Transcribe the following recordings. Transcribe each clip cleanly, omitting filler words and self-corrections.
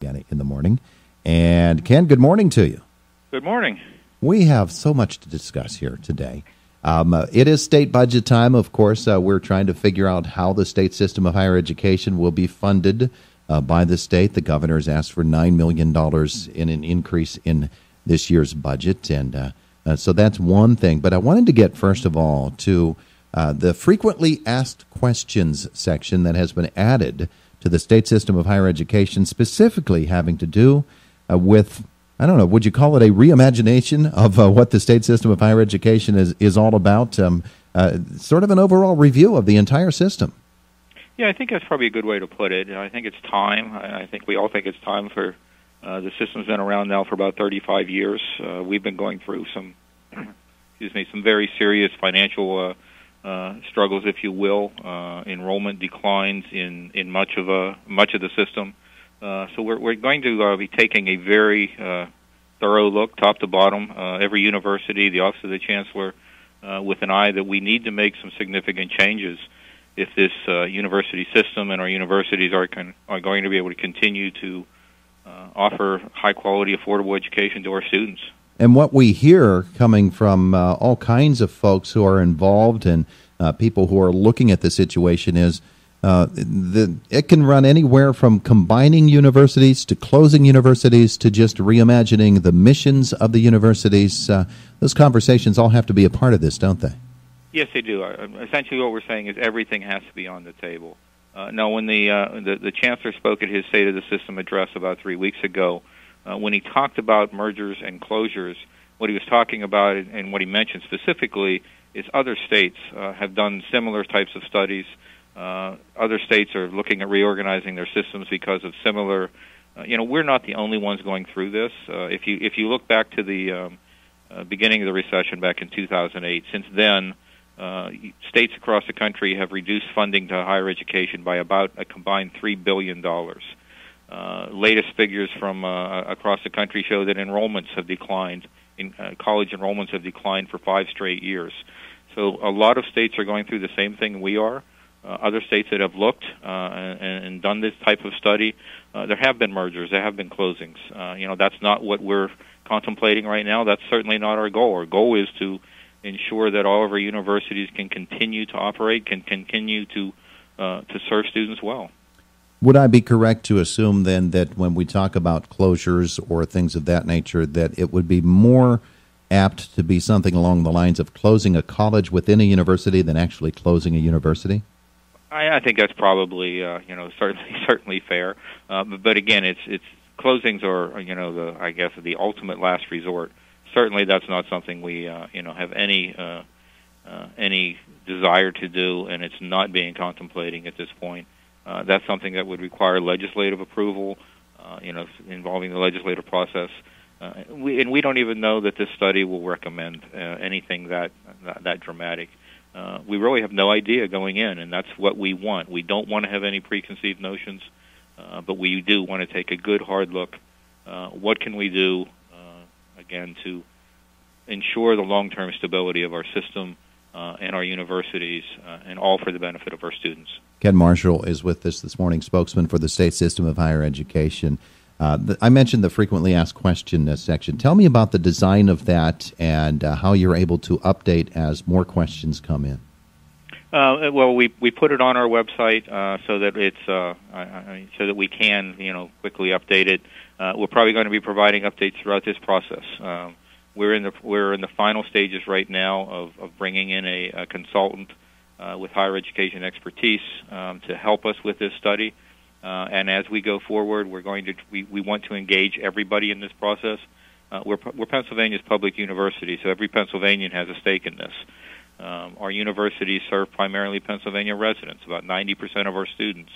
in the morning. And Ken, good morning to you. Good morning. We have so much to discuss here today. It is state budget time, of course. We're trying to figure out how the state system of higher education will be funded by the state. The governor has asked for $9 million in an increase in this year's budget, and so that's one thing. But I wanted to get, first of all, to the frequently asked questions section that has been added to the state system of higher education, specifically having to do with, I don't know, would you call it a reimagination of what the state system of higher education is all about? Sort of an overall review of the entire system. Yeah, I think that's probably a good way to put it. I think it's time. I think we all think it's time for the system's been around now for about 35 years. We've been going through some very serious financial struggles, if you will. Enrollment declines in much of the system. So we're going to be taking a very thorough look, top to bottom, every university, the Office of the Chancellor, with an eye that we need to make some significant changes if this university system and our universities are going to be able to continue to offer high-quality, affordable education to our students. And what we hear coming from all kinds of folks who are involved and people who are looking at the situation is it can run anywhere from combining universities to closing universities to just reimagining the missions of the universities. Those conversations all have to be a part of this, don't they? Yes, they do. Essentially what we're saying is everything has to be on the table. Now, when the Chancellor spoke at his State of the System address about 3 weeks ago, when he talked about mergers and closures, what he was talking about and what he mentioned specifically is other states have done similar types of studies. Other states are looking at reorganizing their systems because of similar. We're not the only ones going through this. If you look back to the beginning of the recession back in 2008, since then, states across the country have reduced funding to higher education by about a combined $3 billion. Latest figures from across the country show that enrollments have declined. College enrollments have declined for 5 straight years. So a lot of states are going through the same thing we are. Other states that have looked and done this type of study, there have been mergers, there have been closings. That's not what we're contemplating right now. That's certainly not our goal. Our goal is to ensure that all of our universities can continue to operate, can continue to serve students well. Would I be correct to assume then that when we talk about closures or things of that nature, that it would be more apt to be something along the lines of closing a college within a university than actually closing a university? I think that's probably certainly fair. But again, it's closings are the ultimate last resort. Certainly, that's not something we have any desire to do, and it's not being contemplating at this point. That's something that would require legislative approval, involving the legislative process. We don't even know that this study will recommend anything that dramatic. We really have no idea going in, and that's what we want. We don't want to have any preconceived notions, but we do want to take a good, hard look. What can we do, again, to ensure the long-term stability of our system and our universities, and all for the benefit of our students? Kenn Marshall is with us this morning, spokesman for the state system of higher education. I mentioned the frequently asked question section. Tell me about the design of that and how you're able to update as more questions come in. Well, we put it on our website so that it's so that we can quickly update it. We're probably going to be providing updates throughout this process. We're in the final stages right now of bringing in a consultant with higher education expertise to help us with this study. And as we go forward, we want to engage everybody in this process. We're Pennsylvania's public university, so every Pennsylvanian has a stake in this. Our universities serve primarily Pennsylvania residents. About 90% of our students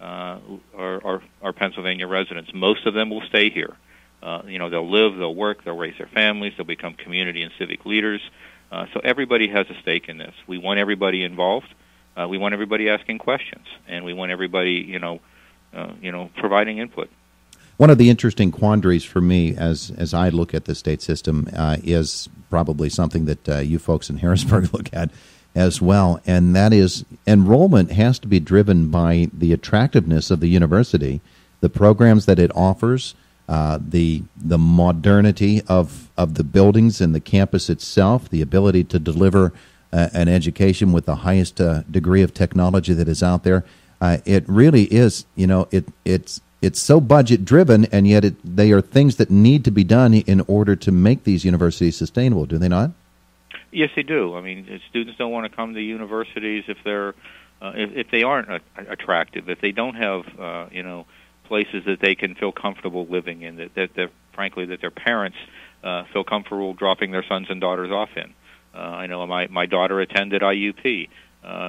are Pennsylvania residents. Most of them will stay here. They'll live, they'll work, they'll raise their families, they'll become community and civic leaders. So everybody has a stake in this. We want everybody involved. We want everybody asking questions, and we want everybody, providing input. One of the interesting quandaries for me as I look at the state system is probably something that you folks in Harrisburg look at as well, and that is enrollment has to be driven by the attractiveness of the university, the programs that it offers, the modernity of the buildings and the campus itself, the ability to deliver an education with the highest degree of technology that is out there. It really is, it's so budget driven, and yet they are things that need to be done in order to make these universities sustainable, do they not? Yes, they do. I mean, students don't want to come to universities if they aren't attractive, if they don't have places that they can feel comfortable living in, that frankly that their parents feel comfortable dropping their sons and daughters off in. I know my daughter attended IUP.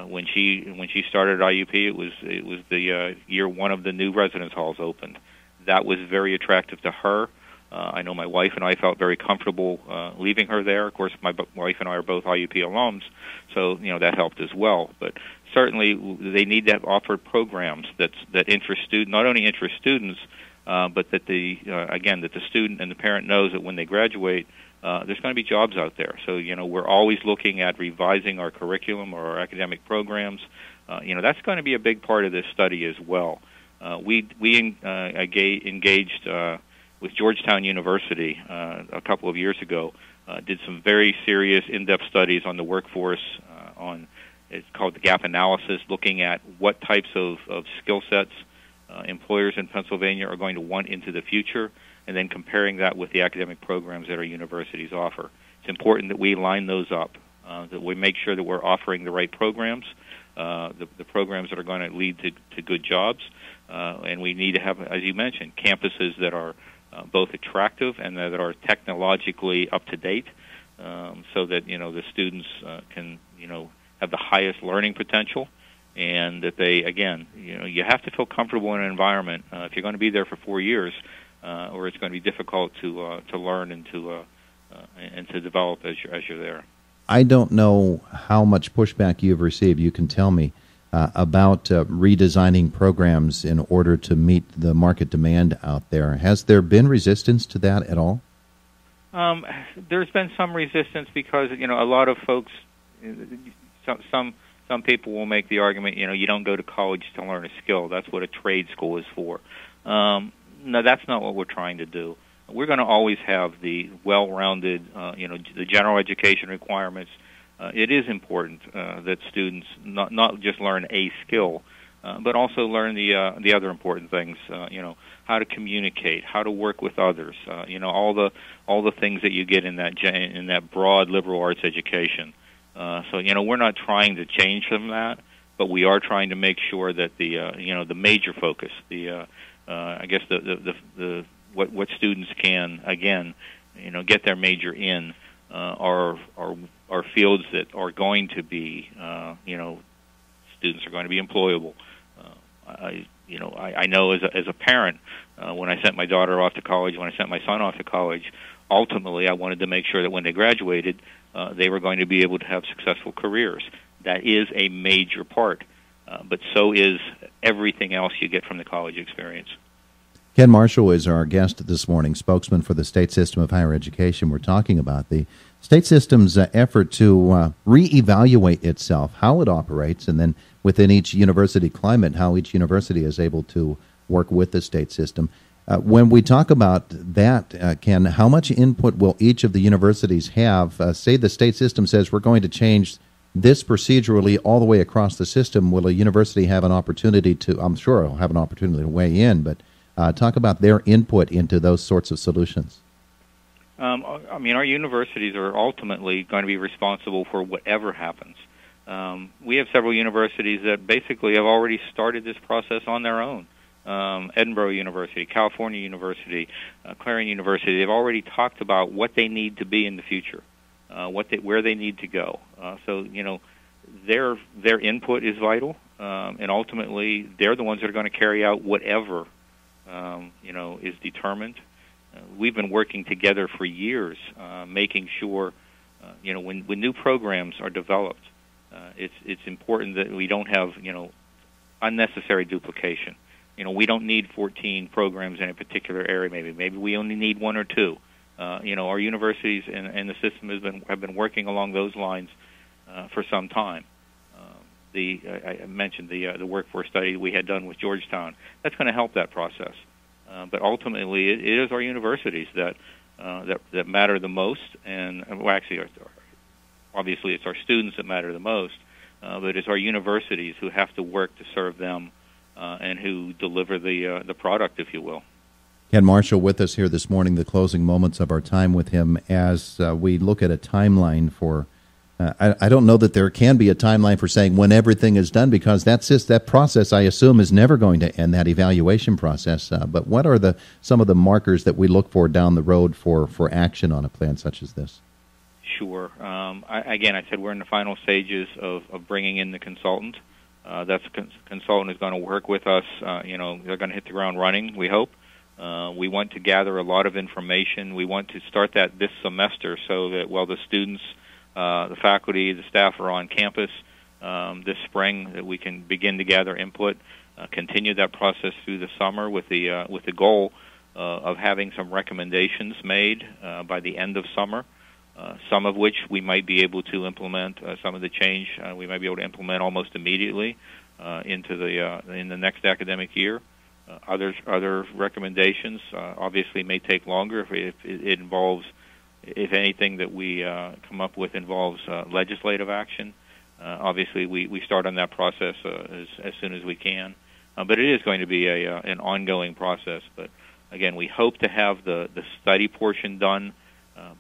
When she started IUP, it was the year one of the new residence halls opened. That was very attractive to her. I know my wife and I felt very comfortable leaving her there. Of course, my wife and I are both IUP alums, so that helped as well. But certainly, they need to have offered programs that interest not only interest students, but that that the student and the parent knows that when they graduate, there's going to be jobs out there. So we're always looking at revising our curriculum or our academic programs. That's going to be a big part of this study as well. We engaged with Georgetown University a couple of years ago. Did some very serious, in-depth studies on the workforce. It's called the gap analysis, looking at what types of skill sets employers in Pennsylvania are going to want into the future, and then comparing that with the academic programs that our universities offer. It's important that we line those up, that we make sure that we're offering the right programs, the programs that are going to lead to good jobs, and we need to have, as you mentioned, campuses that are both attractive and that are technologically up to date, so that the students can have the highest learning potential, and that they, again, you have to feel comfortable in an environment if you're going to be there for 4 years, or it's going to be difficult to learn and to develop as you're there. I don't know how much pushback you've received. You can tell me about redesigning programs in order to meet the market demand out there. Has there been resistance to that at all? There's been some resistance because a lot of folks, some people will make the argument, you don't go to college to learn a skill. That's what a trade school is for. No, that's not what we're trying to do. We're going to always have the well-rounded, the general education requirements. It is important that students not just learn a skill, but also learn the other important things. How to communicate, how to work with others. All the things that you get in that broad liberal arts education. So we're not trying to change from that, but we are trying to make sure that the major focus, I guess what students can again, get their major in are fields that are going to be, students are going to be employable. I know as a parent, when I sent my daughter off to college, when I sent my son off to college, ultimately I wanted to make sure that when they graduated, they were going to be able to have successful careers. That is a major part, but so is everything else you get from the college experience. Kenn Marshall is our guest this morning, spokesman for the state system of higher education. We're talking about the state system's effort to reevaluate itself, how it operates, and then within each university climate, how each university is able to work with the state system. When we talk about that, Kenn, how much input will each of the universities have? Say the state system says we're going to change this procedurally all the way across the system. Will a university have an opportunity to, I'm sure it'll have an opportunity to weigh in, but talk about their input into those sorts of solutions. Our universities are ultimately going to be responsible for whatever happens. We have several universities that basically have already started this process on their own. Edinburgh University, California University, Clarion University, they've already talked about what they need to be in the future, where they need to go. So their input is vital, and ultimately they're the ones that are going to carry out whatever is determined. We've been working together for years, making sure, when new programs are developed, it's important that we don't have, unnecessary duplication. We don't need 14 programs in a particular area. Maybe we only need 1 or 2. Our universities and the system have been working along those lines for some time. I mentioned the workforce study we had done with Georgetown. That's going to help that process. But ultimately, it is our universities that matter the most, and well, actually, obviously, it's our students that matter the most. But it's our universities who have to work to serve them and who deliver the product, if you will. Kenn Marshall with us here this morning, the closing moments of our time with him as we look at a timeline for, I don't know that there can be a timeline for saying when everything is done, because that process, I assume, is never going to end, that evaluation process. But what are some of the markers that we look for down the road for action on a plan such as this? Sure. I said we're in the final stages of bringing in the consultant. That consultant is going to work with us. They're going to hit the ground running, we hope. We want to gather a lot of information. We want to start that this semester so that while the students, the faculty, the staff are on campus this spring, that we can begin to gather input, continue that process through the summer with the goal of having some recommendations made by the end of summer, some of which we might be able to implement, some of the change we might be able to implement almost immediately in the next academic year. Other recommendations obviously may take longer if it involves, if anything that we come up with involves legislative action. Obviously, we start on that process as soon as we can. But it is going to be an ongoing process. But again, we hope to have the study portion done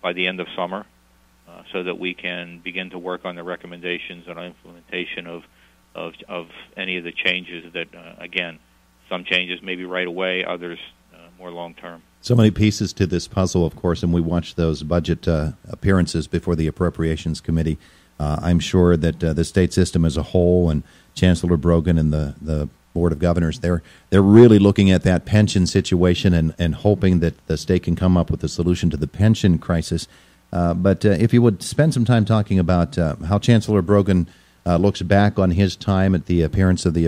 by the end of summer so that we can begin to work on the recommendations and implementation of any of the changes that, again, some changes maybe right away, others more long-term. So many pieces to this puzzle, of course, and we watch those budget appearances before the Appropriations Committee. I'm sure that the state system as a whole and Chancellor Brogan and the Board of Governors, they're really looking at that pension situation and hoping that the state can come up with a solution to the pension crisis. But if you would spend some time talking about how Chancellor Brogan looks back on his time at the appearance of the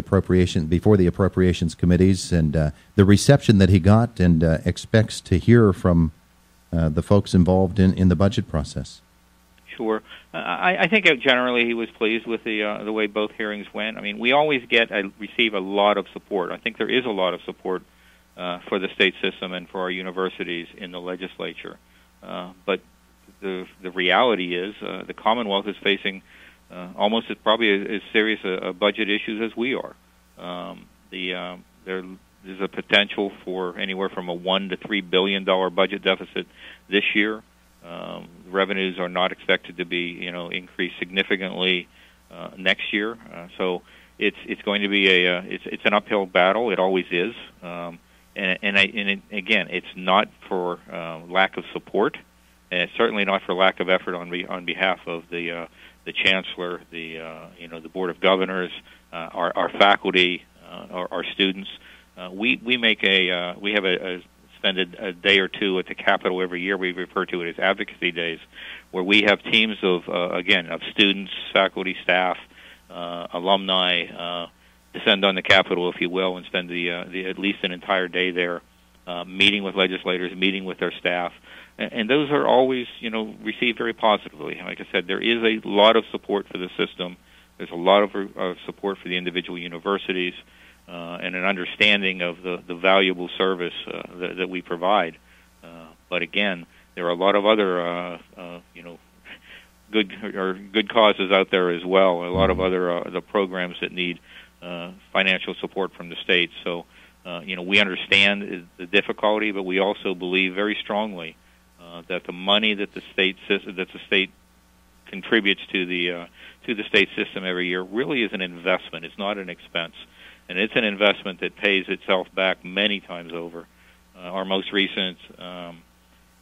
before the Appropriations Committees and the reception that he got and expects to hear from the folks involved in the budget process. Sure. I think generally he was pleased with the way both hearings went. I mean, we always receive a lot of support. I think there is a lot of support for the state system and for our universities in the legislature. But the reality is the Commonwealth is facing almost probably as serious a budget issues as we are. There's a potential for anywhere from a $1 to $3 billion budget deficit this year. Revenues are not expected to be, increased significantly next year. So it's going to be it's an uphill battle. It always is. And again, it's not for lack of support, and it's certainly not for lack of effort on behalf of the chancellor, the Board of Governors, our faculty, our students. We have spend a day or two at the Capitol every year. We refer to it as advocacy days, where we have teams of students, faculty, staff, alumni descend on the Capitol, if you will, and spend at least an entire day there, meeting with legislators, meeting with their staff. And those are always, received very positively. Like I said, there is a lot of support for the system. There's a lot of support for the individual universities and an understanding of the valuable service that we provide. But again, there are a lot of other, good causes out there as well. A lot of other the programs that need financial support from the state. So, we understand the difficulty, but we also believe very strongly that the money that the state contributes to the state system every year really is an investment. It's not an expense, and it's an investment that pays itself back many times over. Our most recent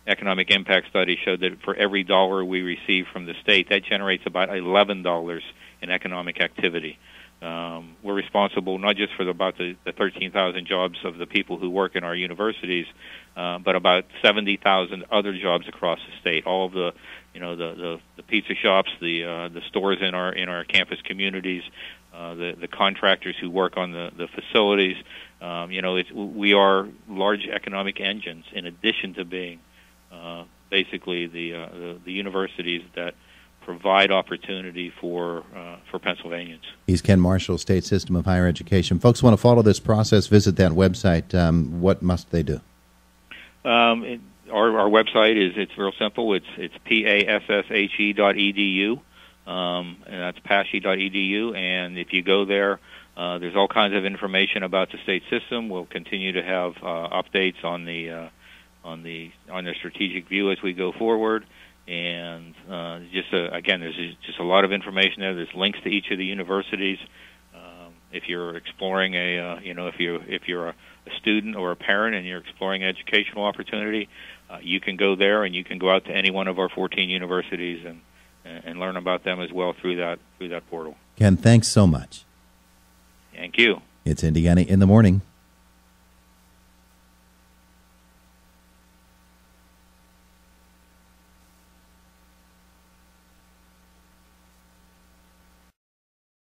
economic impact study showed that for every dollar we receive from the state, that generates about $11 in economic activity. We're responsible not just for about the 13,000 jobs of the people who work in our universities, but about 70,000 other jobs across the state. All of the pizza shops, the stores in our campus communities, the contractors who work on the facilities. We are large economic engines in addition to being basically the universities that provide opportunity for Pennsylvanians. He's Kenn Marshall, State System of Higher Education. Folks want to follow this process, visit that website. What must they do? Our website it's real simple. It's passshe.edu, and that's pashe.edu. And if you go there, there's all kinds of information about the state system. We'll continue to have updates on the strategic view as we go forward. And again, there's just a lot of information there. There's links to each of the universities. If you're exploring if you're a student or a parent and you're exploring educational opportunity, you can go there, and you can go out to any one of our 14 universities and learn about them as well through that portal. Kenn, thanks so much. Thank you. It's Indiana in the Morning.